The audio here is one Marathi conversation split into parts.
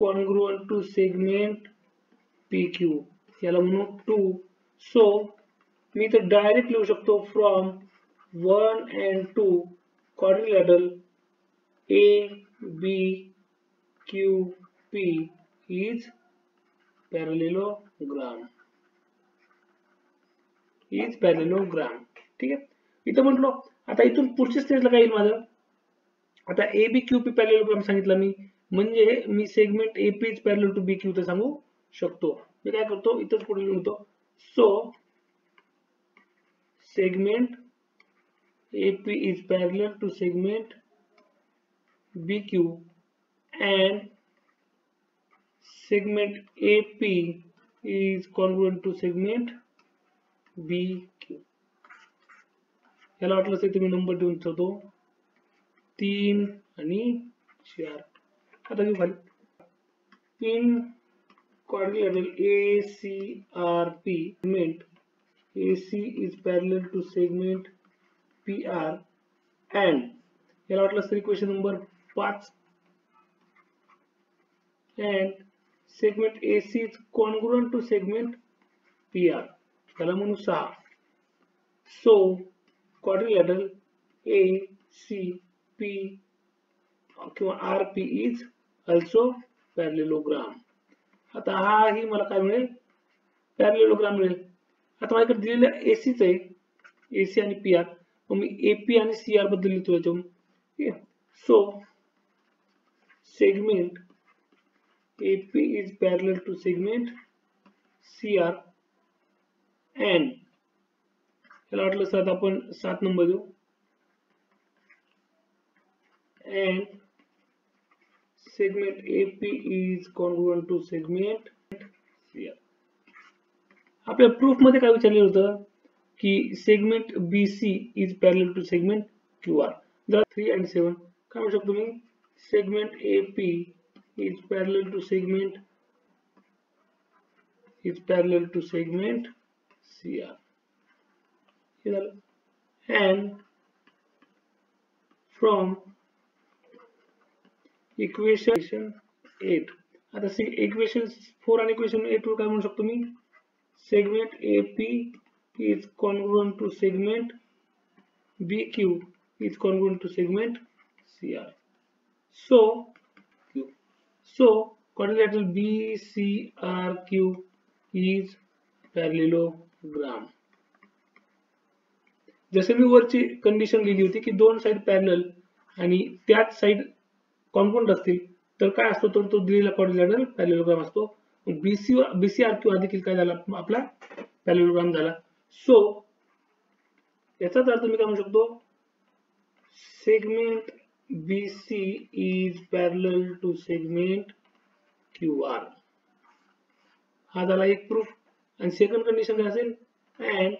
कॉन्ग्रुएंट टू सेगमेंट PQ, याला म्हणू 2. सो मी इथे डायरेक्ट लिहू शकतो from 1 and 2 quadrilateral ABQP is parallelogram. ठीक आहे. इथं म्हटलो आता इथून पुढच्या स्टेजला काय येईल माझं. आता ABQP पॅरलेलोग्राम सांगितलं मी, म्हणजे मी segment AP is parallel to BQ तर सांगू शकतो. मी काय करतो इथंच पुढे लिहितो. So segment AP is parallel to segment BQ and segment AP is congruent to segment BQ. याला वाटलं असेल तुम्ही नंबर देऊन ठेवतो 3 आणि 4. आता घेऊ खाली in quadrilateral ACRP segment AC is parallel to segment PR and याला वाटलं असेल equation number 5 and segment AC is congruent to segment PR, याला म्हणू 6. so quadrilateral ACP किंवा RP is also parallelogram. आता हा ही मला काय मिळेल, पॅरलेलोग्राम मिळेल. आता माझ्याकडे दिलेलं AC आहे, AC आणि PR, मग मी AP आणि CR बद्दल लिहितो याच्यावर. So segment AP is parallel to segment CR and याला वाटलं सात, आपण 7 नंबर देऊ. and segment AP is congruent to segment CR. आपल्या प्रूफ मध्ये काय विचारलेलं होतं की segment BC is parallel to segment QR. जर 3 and 7 काय म्हणू शकतो मी, segment AP is parallel to segment CR. हे झालं. and from इक्वेशन 8, आता इक्वेशन 4 आणि इक्वेशन 8 वर काय म्हणू शकतो मी, segment AP is congruent to segment BQ is congruent to segment CR. So quadrilateral BCRQ is parallelogram. जसे मी वरची कंडिशन लिहिली होती की दोन साइड पॅरलल आणि त्याच साइड कॉन्ग्रुएंट असतील तर काय असतो, तर तो दिलेला क्वाड्रिलॅटरल पॅरलेलोग्राम असतो. BCRQ हा देखील काय झाला, आपला पॅरलेलोग्राम झाला. सो याचाच अर्थ मी काय म्हणू शकतो, segment BC is parallel to segment QR. हा झाला एक प्रूफ. आणि सेकंड कंडिशन काय असेल, and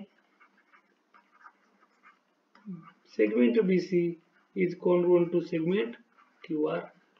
segment BC is congruent to segment QR.